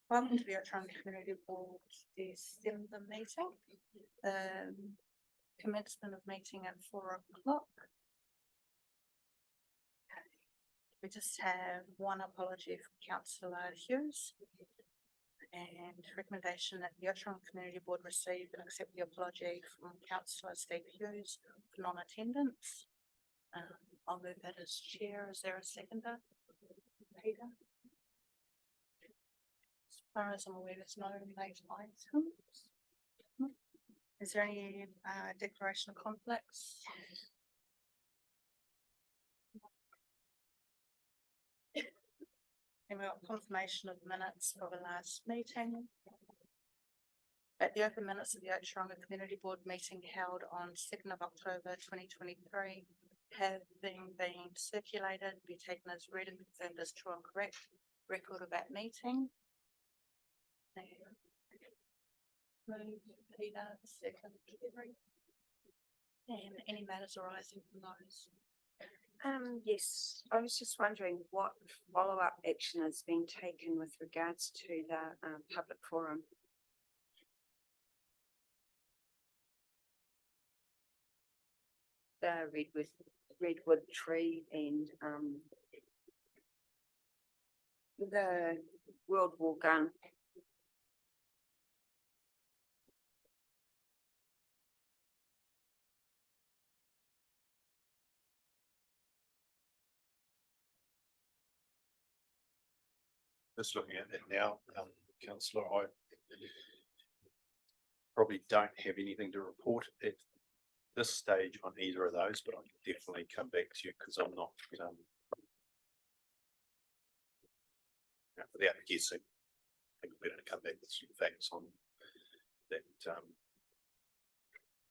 Welcome to the Ōtorohanga Community Board December meeting. Commencement of meeting at 4 o'clock. We just have one apology from Councillor Hughes and recommendation that the Ōtorohanga Community Board receive and accept the apology from Councillor Steve Hughes for non-attendance. I'll move that as chair. Is there a seconder? Peter? As far as I'm aware, there's no late items. Is there any declaration of conflicts? And we've got confirmation of minutes of the last meeting. At the open minutes of the Ōtorohanga Community Board meeting held on 2nd of October 2023 have been circulated, be taken as read and confirmed as true and correct record of that meeting. Peter, second. And any matters arising from those? Yes, I was just wondering what follow-up action has been taken with regards to the public forum. The redwood tree and the World War gun. Just looking at it now, Councillor, I probably don't have anything to report at this stage on either of those, but I can definitely come back to you because I'm not, without guessing, I think we're better to come back with some facts on that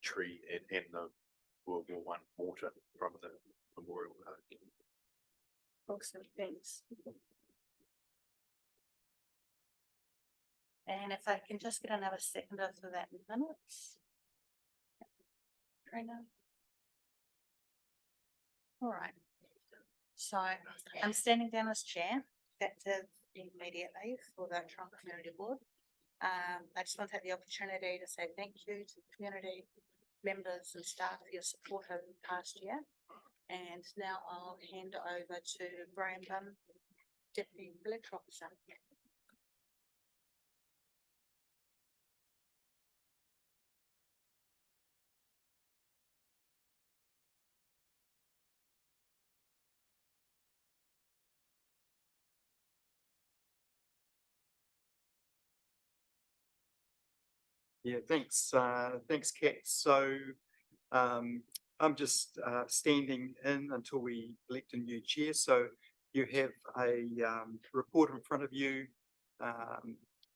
tree and the World War I mortar from the Memorial Park. Awesome, thanks. And if I can just get another seconder for that minutes. Trainer. All right. So I'm standing down as chair, effective immediately for the Ōtorohanga Community Board. I just want to take the opportunity to say thank you to the community members and staff for your support over the past year. And now I'll hand over to Graham Bunn, Deputy Village Officer. Yeah, thanks. Thanks, Kat. So I'm just standing in until we elect a new chair. So you have a report in front of you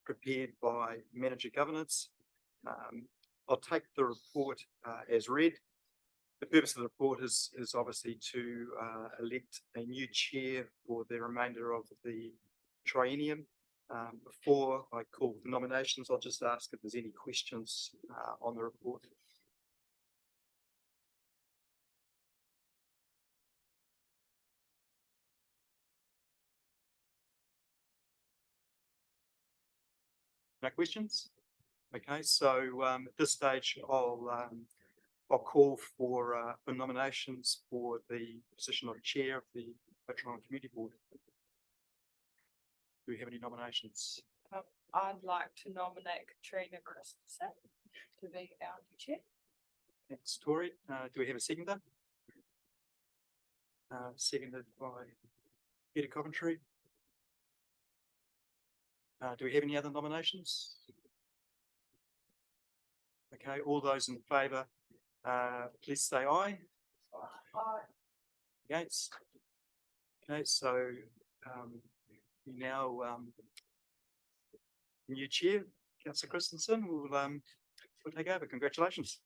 prepared by Manager Governance. I'll take the report as read. The purpose of the report is obviously to elect a new chair for the remainder of the triennium. Before I call the nominations, I'll just ask if there's any questions on the report. No questions? Okay, so at this stage, I'll call for nominations for the position of chair of the Ōtorohanga Community Board. Do we have any nominations? I'd like to nominate Katrina Christensen to be our new chair. Thanks, Tori. Do we have a seconder? Seconded by Peter Coventry. Do we have any other nominations? Okay, all those in favour, please say aye. Aye. Against? Okay, so you now new chair, Councillor Christensen, will take over. Congratulations.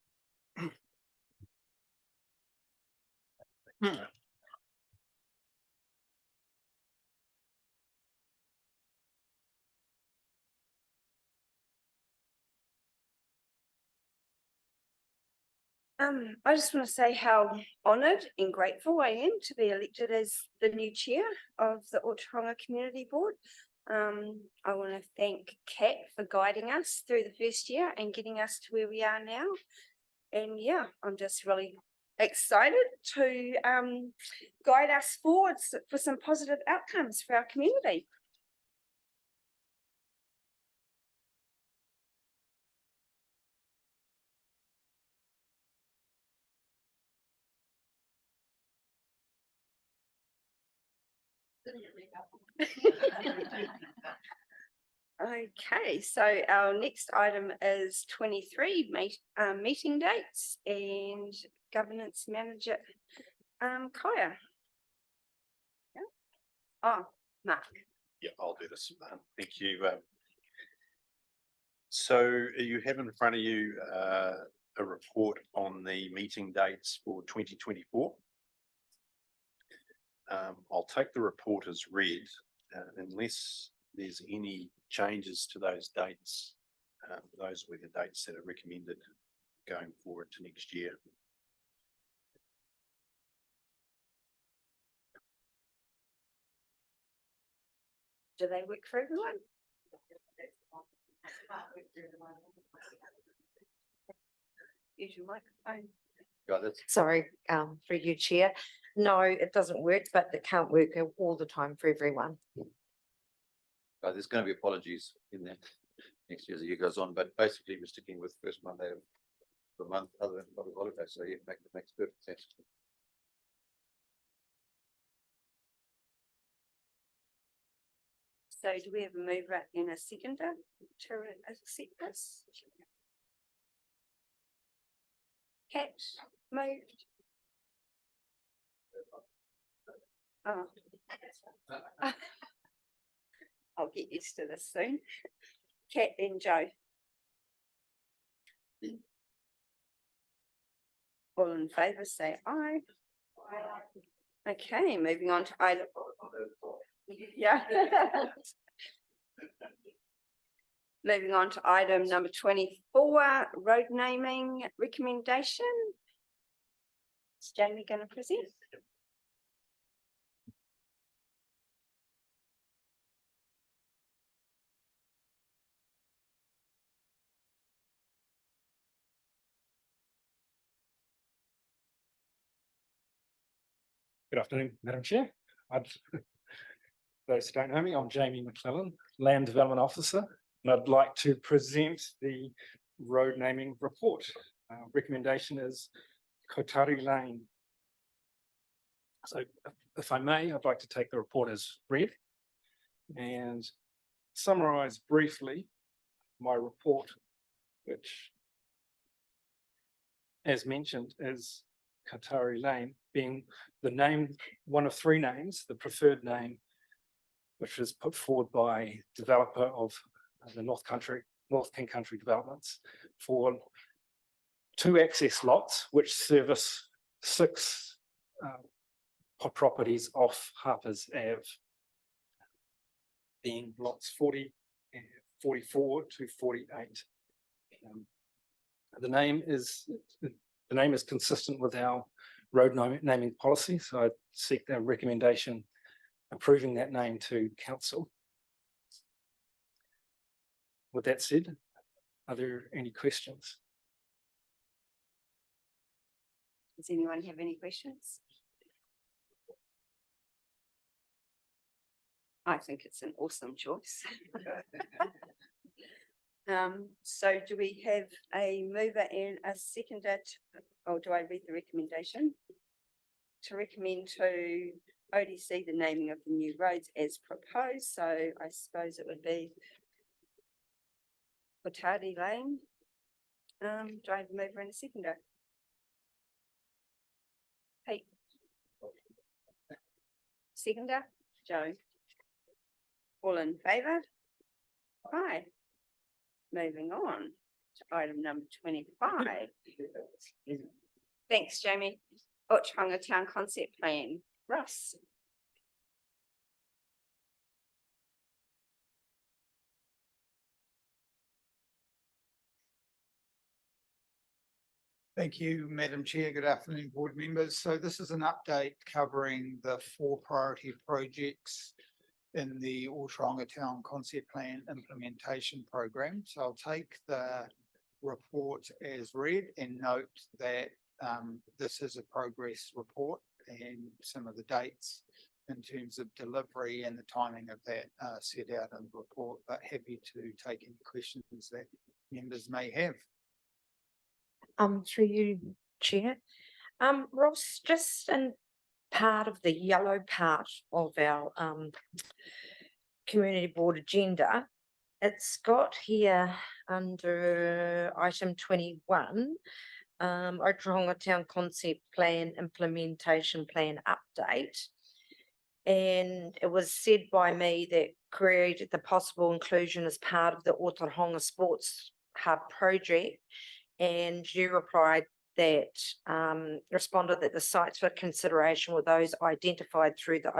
I just want to say how honoured and grateful I am to be elected as the new chair of the Ōtorohanga Community Board. I want to thank Kat for guiding us through the first year and getting us to where we are now. And yeah, I'm just really excited to guide us forwards for some positive outcomes for our community. Okay, so our next item is 23 meeting dates and governance manager, Kaya. Yeah. Oh, Mark. Yeah, I'll do this. Thank you. So you have in front of you a report on the meeting dates for 2024. I'll take the report as read unless there's any changes to those dates. Those were the dates that are recommended going forward to next year. Do they work for everyone? Use your microphone. Got it. Sorry, through you, Chair. No, it doesn't work, but it can't work all the time for everyone. There's going to be apologies in that next year as the year goes on, but basically we're sticking with first Monday of the month other than public holiday. So yeah, makes perfect sense. So do we have a mover and a seconder to accept this? Cat moved. Oh. I'll get used to this soon. Kat and Joe. All in favour, say aye. Okay, moving on to item. Yeah. Moving on to item number 24, road naming recommendation. Is Jamie going to present? Good afternoon, Madam Chair. Those who don't know me, I'm Jamie McClellan, Land Development Officer, and I'd like to present the road naming report. Recommendation is Kotari Lane. So if I may, I'd like to take the report as read and summarise briefly my report, which, as mentioned, is Kotari Lane, being the name, one of three names, the preferred name, which was put forward by developer of the North King Country developments for 2 access lots, which service 6 properties off Harper's Ave, being lots 40, 44 to 48. The name is consistent with our road naming policy, so I seek their recommendation approving that name to council. With that said, are there any questions? Does anyone have any questions? I think it's an awesome choice. So do we have a mover and a seconder? Or do I read the recommendation? To recommend to ODC the naming of the new roads as proposed. So I suppose it would be Kotari Lane. Do I have a mover and a seconder? Pete. Seconder, Joe. All in favour? Aye. Moving on to item number 25. Thanks, Jamie. Ōtorohanga Town Concept Plan. Russ. Thank you, Madam Chair. Good afternoon, board members. So this is an update covering the 4 priority projects in the Ōtorohanga Town Concept Plan Implementation Program. So I'll take the report as read and note that this is a progress report and some of the dates in terms of delivery and the timing of that set out in the report, but happy to take any questions that members may have. Through you, Chair. Ross, just in part of the yellow part of our community board agenda, it's got here under item 21, Ōtorohanga Town Concept Plan Implementation Plan Update. And it was said by me that created the possible inclusion as part of the Ōtorohanga Sports Hub project. And you replied that, responded that the sites for consideration were those identified through the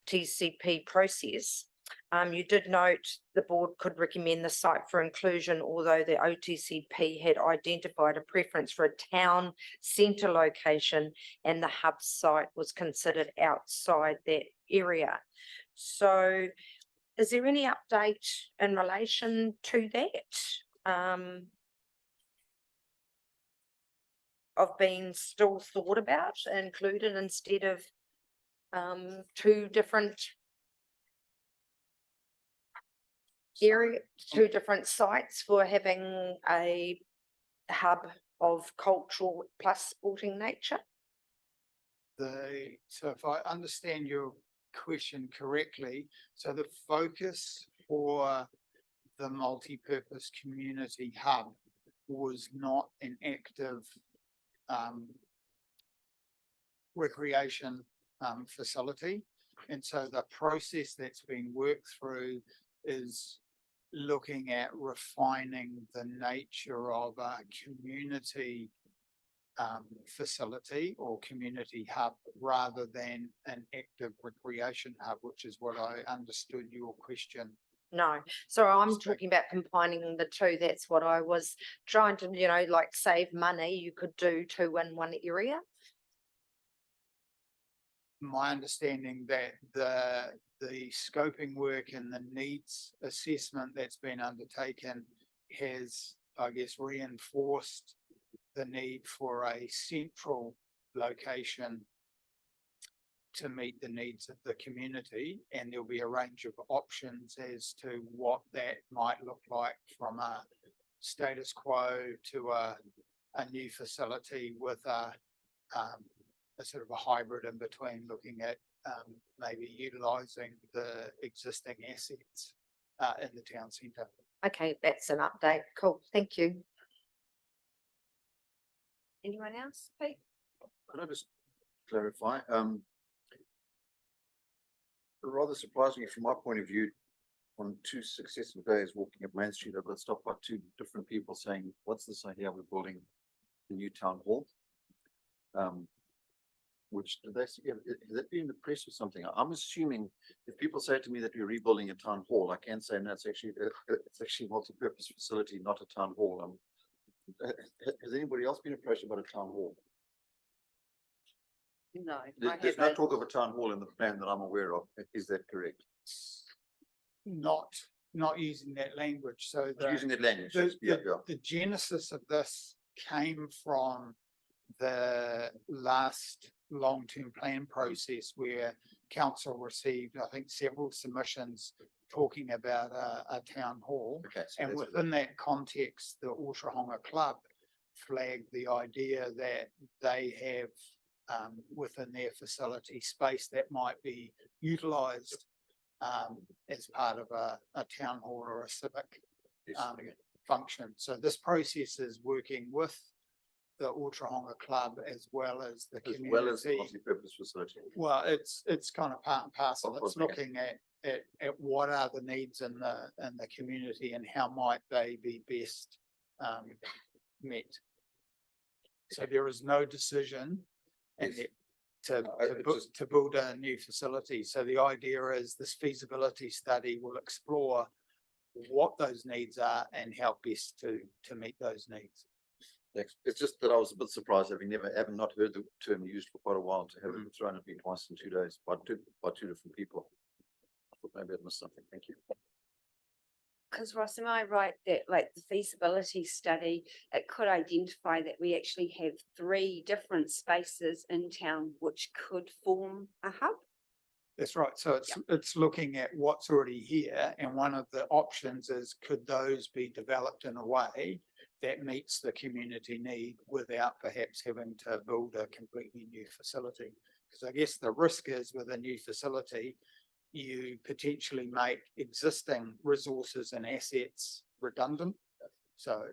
TCP process. You did note the board could recommend the site for inclusion, although the OTCP had identified a preference for a town centre location and the hub site was considered outside that area. So is there any update in relation to that? Of being still thought about, included instead of two different sites for having a hub of cultural plus sporting nature? So if I understand your question correctly, so the focus for the multi-purpose community hub was not an active recreation facility. And so the process that's being worked through is looking at refining the nature of a community facility or community hub rather than an active recreation hub, which is what I understood your question. No, so I'm talking about combining the two. That's what I was trying to, like save money. You could do two in one area. My understanding that the scoping work and the needs assessment that's been undertaken has, I guess, reinforced the need for a central location to meet the needs of the community, and there'll be a range of options as to what that might look like, from a status quo to a new facility with a sort of a hybrid in between, looking at maybe utilising the existing assets in the town centre. Okay, that's an update. Cool, thank you. Anyone else, Pete? Could I just clarify? Rather surprisingly, from my point of view, on two successive days walking up Main Street, I got stopped by two different people saying, "What's this idea? We're building the new town hall." Which did they say? Has that been in the press or something? I'm assuming if people say to me that we're rebuilding a town hall, I can say no, it's actually a multi-purpose facility, not a town hall. Has anybody else been approached about a town hall? No. There's no talk of a town hall in the plan that I'm aware of. Is that correct? Not using that language. So Using that language. the genesis of this came from the last long-term plan process, where council received, I think, several submissions talking about a town hall. Okay, so And that's within that context, the Ōtorohanga Club flagged the idea that they have within their facility space that might be utilised as part of a town hall or a civic function. So this process is working with the Ōtorohanga Club as well as the community. As well as the multi-purpose facility. Well, it's kind of part and parcel. Of It's course, looking at what are the needs in the community and how might they be best met. So there is no decision and Yes. to build a new facility. So the idea is this feasibility study will explore what those needs are and how best to meet those needs. Thanks. It's just that I was a bit surprised, having not heard the term used for quite a while, to have it thrown at me twice in 2 days by two different people. thought maybe I'd missed something. Thank you. Because Ross, am I right that like the feasibility study, it could identify that we actually have 3 different spaces in town which could form a hub? That's right. So it's looking at what's already here, and one of the options is, could those be developed in a way that meets the community need without perhaps having to build a completely new facility? Because I guess the risk is with a new facility, you potentially make existing resources and assets redundant. So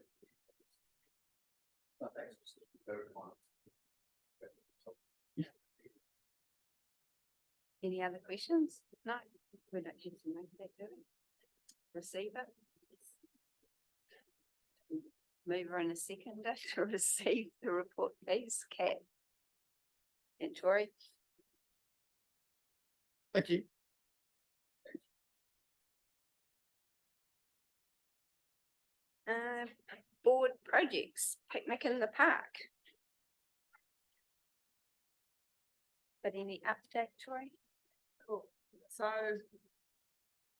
Any other questions? No, we don't have to make that, do we? Receive it. Mover in a seconder to receive the report, please, Kat. And Tori. thank you. Board projects, picnic in the park. But any update, Tori? Cool. So,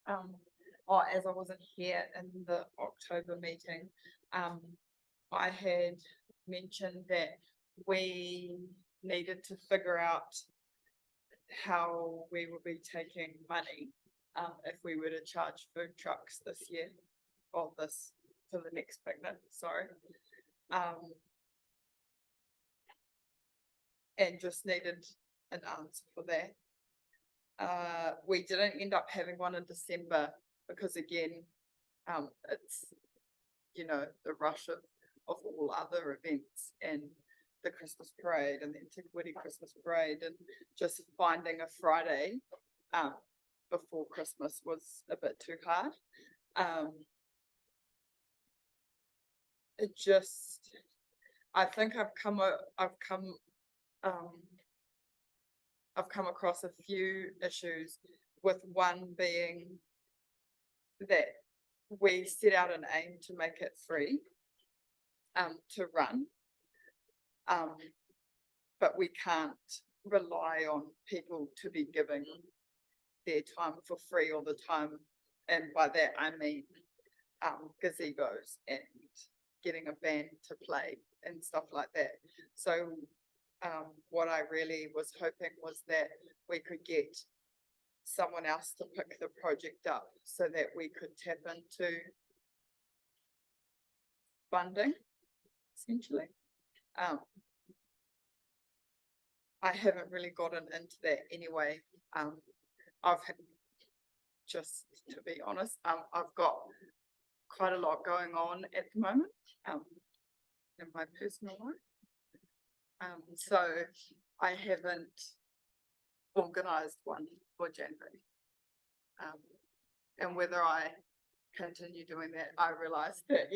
as I wasn't here in the October meeting, I had mentioned that we needed to figure out how we would be taking money, if we were to charge food trucks this year, or for the next picnic, sorry. And just needed an answer for that. We didn't end up having one in December because again, it's, the rush of all other events and the Christmas parade and the Antiquity Christmas parade, and just finding a Friday before Christmas was a bit too hard. I think I've come across a few issues, with one being that we set out an aim to make it free to run, but we can't rely on people to be giving their time for free all the time, and by that I mean gazebos and getting a band to play and stuff like that. So what I really was hoping was that we could get someone else to pick the project up so that we could tap into funding, essentially. I haven't really gotten into that anyway. Just to be honest, I've got quite a lot going on at the moment in my personal life. So I haven't organised one for January. And whether I continue doing that, I realise that,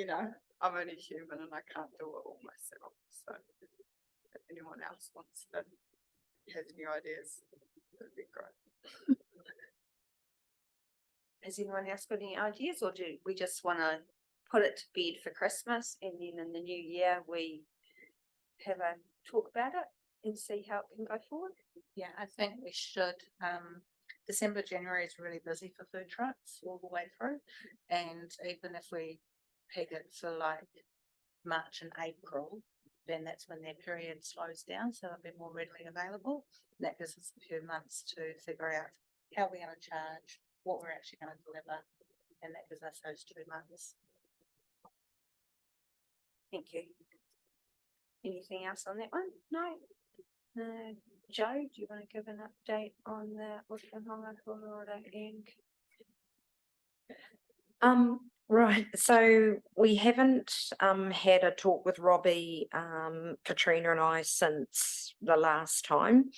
I'm only human and I can't do it all myself. So if anyone else wants to have any ideas, that'd be great. Has anyone else got any ideas, or do we just want to put it to bed for Christmas and then in the new year we have a talk about it and see how it can go forward? Yeah, I think we should. December, January is really busy for food trucks all the way through. And even if we peg it for like March and April, then that's when their period slows down. So it'll be more readily available. And that gives us a few months to figure out how we're going to charge, what we're actually going to deliver. And that gives us those 2 months. Thank you. Anything else on that one? No. Joe, do you want to give an update on the Ōtorohanga and Right, so we haven't had a talk with Robbie, Katrina and I since the last time,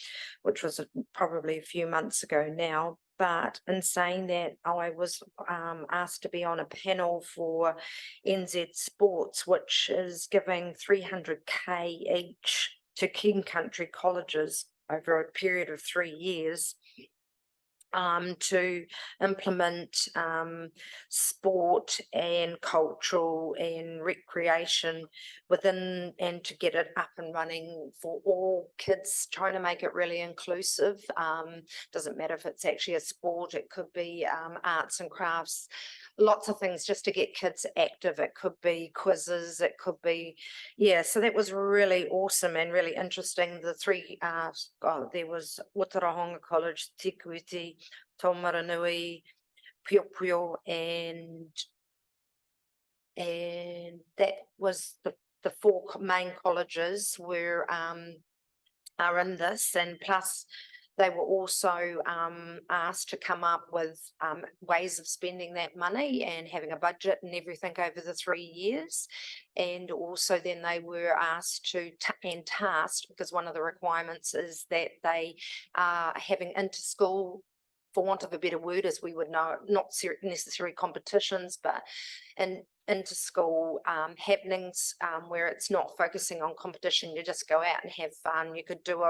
which was probably a few months ago now. But in saying that, I was asked to be on a panel for NZ Sports, which is giving 300k each to King Country colleges over a period of 3 years. to implement sport and cultural and recreation within, and to get it up and running for all kids, trying to make it really inclusive. Doesn't matter if it's actually a sport, it could be arts and crafts, lots of things just to get kids active. It could be quizzes, it could be, yeah, so that was really awesome and really interesting. The three, there was Ōtorohanga College, Te Kuiti, Taumaranui, Pio Pio, and that was the four main colleges were are in this, and plus they were also asked to come up with ways of spending that money and having a budget and everything over the 3 years. And also then they were asked to and tasked, because one of the requirements is that they are having inter-school, for want of a better word, as we would know, not necessarily competitions, but inter-school happenings where it's not focusing on competition. You just go out and have fun. You could do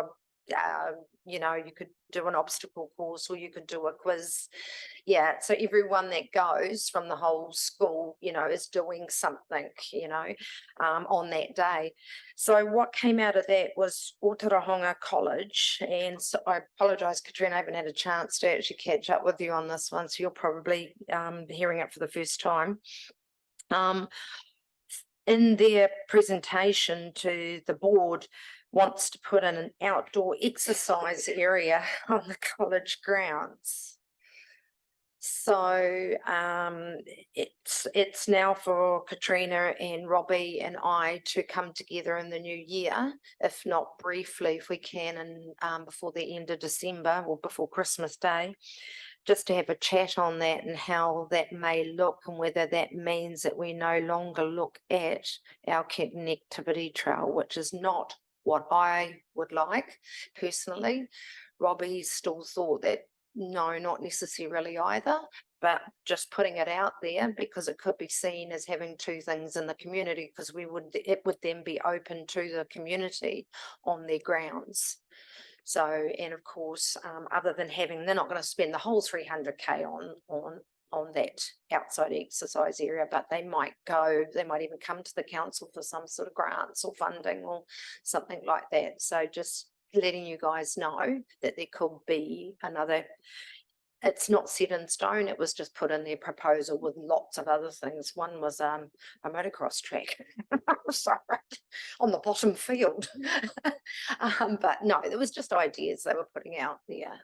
you could do an obstacle course, or you could do a quiz. Yeah, so everyone that goes from the whole school, is doing something, on that day. So what came out of that was Ōtorohanga College, and so I apologise, Katrina, I haven't had a chance to actually catch up with you on this one, so you're probably hearing it for the first time. In their presentation to the board, wants to put in an outdoor exercise area on the college grounds. So it's now for Katrina and Robbie and I to come together in the new year, if not briefly, if we can, and before the end of December or before Christmas Day, just to have a chat on that and how that may look, and whether that means that we no longer look at our connectivity trail, which is not what I would like personally. Robbie still thought that no, not necessarily either, but just putting it out there, because it could be seen as having two things in the community, because it would then be open to the community on their grounds. So, and of course, other than they're not going to spend the whole 300k on that outside exercise area, but they might even come to the council for some sort of grants or funding or something like that. So just letting you guys know that there could be another, it's not set in stone, it was just put in their proposal with lots of other things. One was a motocross track, sorry, on the bottom field. But no, it was just ideas they were putting out there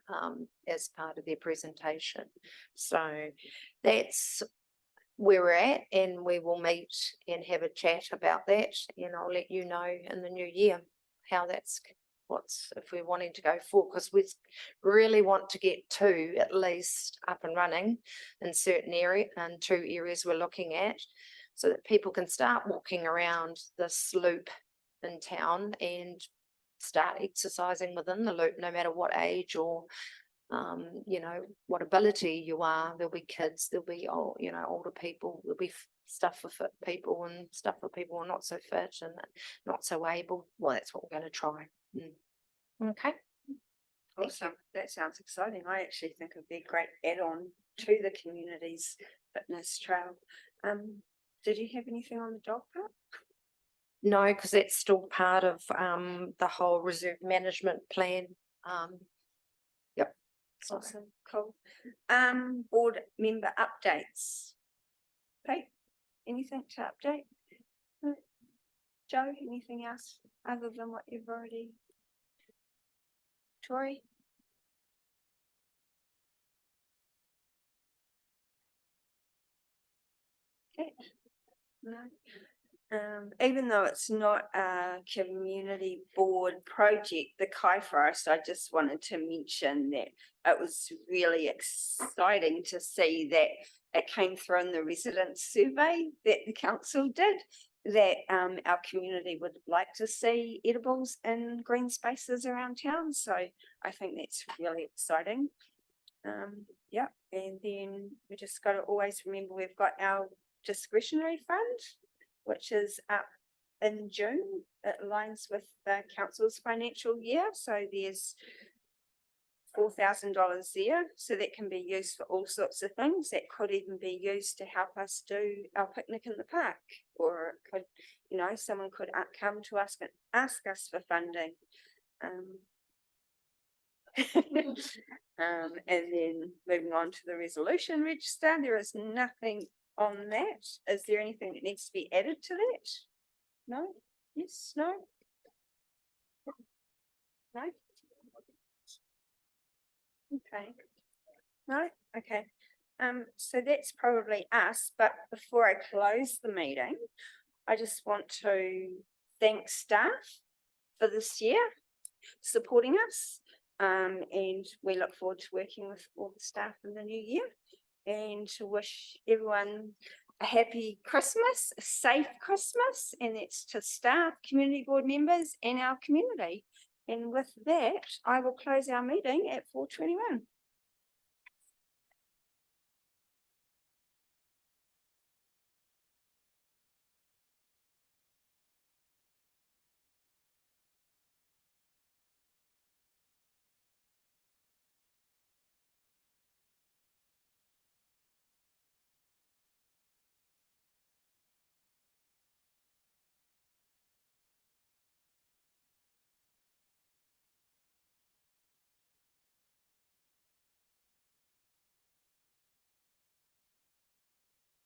as part of their presentation. So that's where we're at, and we will meet and have a chat about that, and I'll let you know in the new year how that's if we're wanting to go forward, because we really want to get two at least up and running in certain area, and 2 areas we're looking at, so that people can start walking around this loop in town and start exercising within the loop, no matter what age or what ability you are. There'll be kids, there'll be older people, there'll be stuff for fit people and stuff for people who are not so fit and not so able. Well, that's what we're going to try. Okay. Awesome. That sounds exciting. I actually think it'd be a great add-on to the community's fitness trail. Did you have anything on the dog park? No, because that's still part of the whole reserve management plan. Yep. Awesome. Cool. Board member updates. Kate, anything to update? No. Joe, anything else other than what you've already? Tori? Okay. No. Even though it's not a community board project, the Kai Forest, I just wanted to mention that it was really exciting to see that it came through in the resident survey that the council did, that our community would like to see edibles in green spaces around town. So I think that's really exciting. Yeah, and then we just got to always remember we've got our discretionary fund, which is up in June. It aligns with the council's financial year. So there's $4,000 there, so that can be used for all sorts of things. That could even be used to help us do our picnic in the park, or it could, you know, someone could come to us and ask us for funding. And then moving on to the resolution register, there is nothing on that. Is there anything that needs to be added to that? No? Yes? No? No? Okay. No? Okay. So that's probably us, but before I close the meeting, I just want to thank staff for this year, supporting us. And we look forward to working with all the staff in the new year, and to wish everyone a happy Christmas, a safe Christmas, and that's to staff, community board members and our community. And with that, I will close our meeting at 4:21.